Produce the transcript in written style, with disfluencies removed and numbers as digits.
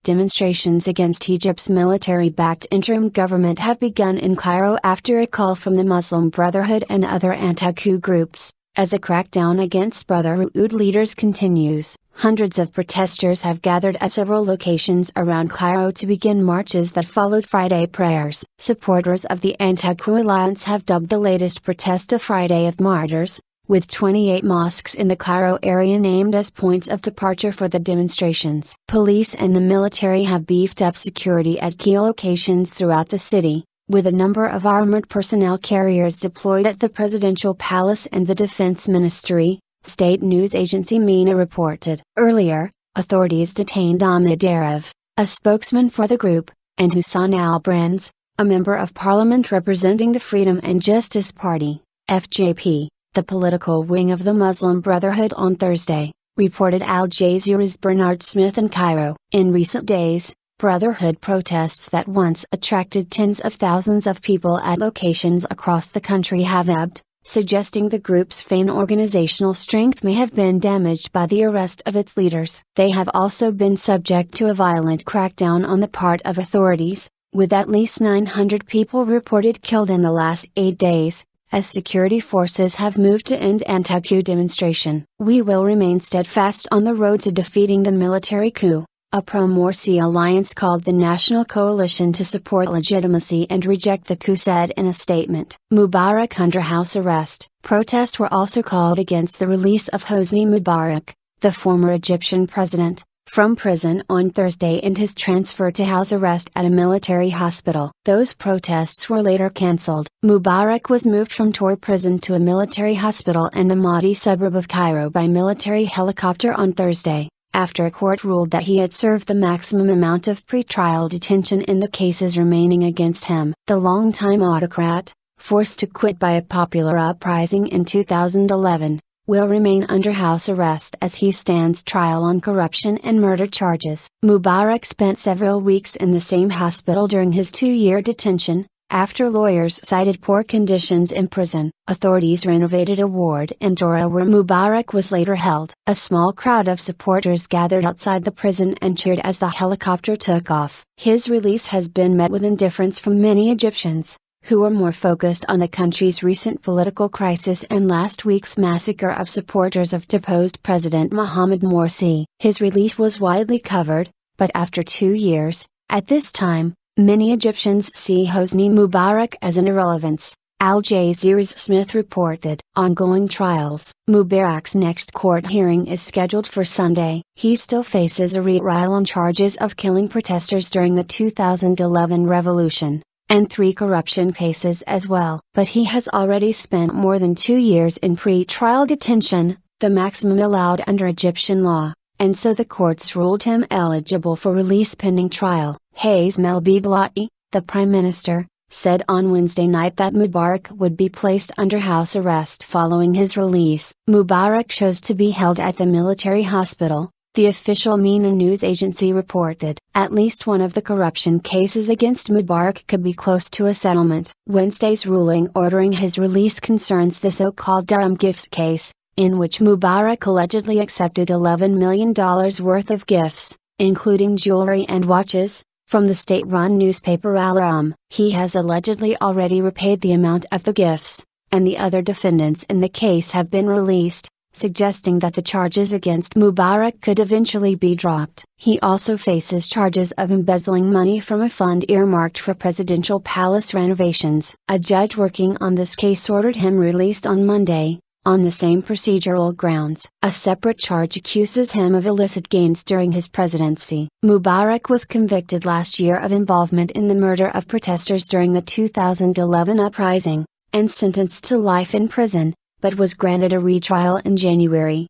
demonstrations against Egypt's military-backed interim government have begun in Cairo after a call from the Muslim Brotherhood and other anti-coup groups. As a crackdown against Brotherhood leaders continues, hundreds of protesters have gathered at several locations around Cairo to begin marches that followed Friday prayers. Supporters of the anti-coup alliance have dubbed the latest protest a Friday of Martyrs, with 28 mosques in the Cairo area named as points of departure for the demonstrations. Police and the military have beefed up security at key locations throughout the city, with a number of armored personnel carriers deployed at the presidential palace and the defense ministry, state news agency MENA reported. Earlier, authorities detained Ahmed Aref, a spokesman for the group, and Hassan al-Brins, a member of parliament representing the Freedom and Justice Party, FJP, the political wing of the Muslim Brotherhood on Thursday, reported Al Jazeera's Bernard Smith in Cairo. In recent days, Brotherhood protests that once attracted tens of thousands of people at locations across the country have ebbed, suggesting the group's vain organizational strength may have been damaged by the arrest of its leaders. They have also been subject to a violent crackdown on the part of authorities, with at least 900 people reported killed in the last 8 days, as security forces have moved to end anti-coup demonstration. We will remain steadfast on the road to defeating the military coup, a pro-Morsi alliance called the National Coalition to Support Legitimacy and Reject the Coup said in a statement. Mubarak under house arrest. Protests were also called against the release of Hosni Mubarak, the former Egyptian president, from prison on Thursday and his transfer to house arrest at a military hospital. Those protests were later cancelled. Mubarak was moved from Tor prison to a military hospital in the Mahdi suburb of Cairo by military helicopter on Thursday, after a court ruled that he had served the maximum amount of pre-trial detention in the cases remaining against him. The longtime autocrat, forced to quit by a popular uprising in 2011, will remain under house arrest as he stands trial on corruption and murder charges. Mubarak spent several weeks in the same hospital during his 2-year detention, after lawyers cited poor conditions in prison. Authorities renovated a ward in Dora where Mubarak was later held. A small crowd of supporters gathered outside the prison and cheered as the helicopter took off. His release has been met with indifference from many Egyptians, who are more focused on the country's recent political crisis and last week's massacre of supporters of deposed President Mohamed Morsi. His release was widely covered, but after 2 years, at this time, many Egyptians see Hosni Mubarak as an irrelevance. Al Jazeera's Smith reported. Ongoing trials. Mubarak's next court hearing is scheduled for Sunday. He still faces a retrial on charges of killing protesters during the 2011 revolution, and 3 corruption cases as well. But he has already spent more than 2 years in pre-trial detention, the maximum allowed under Egyptian law, and so the courts ruled him eligible for release pending trial. Hassan Blai, the Prime Minister, said on Wednesday night that Mubarak would be placed under house arrest following his release. Mubarak chose to be held at the military hospital, the official MENA news agency reported. At least one of the corruption cases against Mubarak could be close to a settlement. Wednesday's ruling ordering his release concerns the so-called Durham gifts case, in which Mubarak allegedly accepted $11 million worth of gifts, including jewelry and watches, from the state-run newspaper Al-Ahram. He has allegedly already repaid the amount of the gifts, and the other defendants in the case have been released, suggesting that the charges against Mubarak could eventually be dropped. He also faces charges of embezzling money from a fund earmarked for presidential palace renovations. A judge working on this case ordered him released on Monday, on the same procedural grounds. A separate charge accuses him of illicit gains during his presidency. Mubarak was convicted last year of involvement in the murder of protesters during the 2011 uprising, and sentenced to life in prison, but was granted a retrial in January.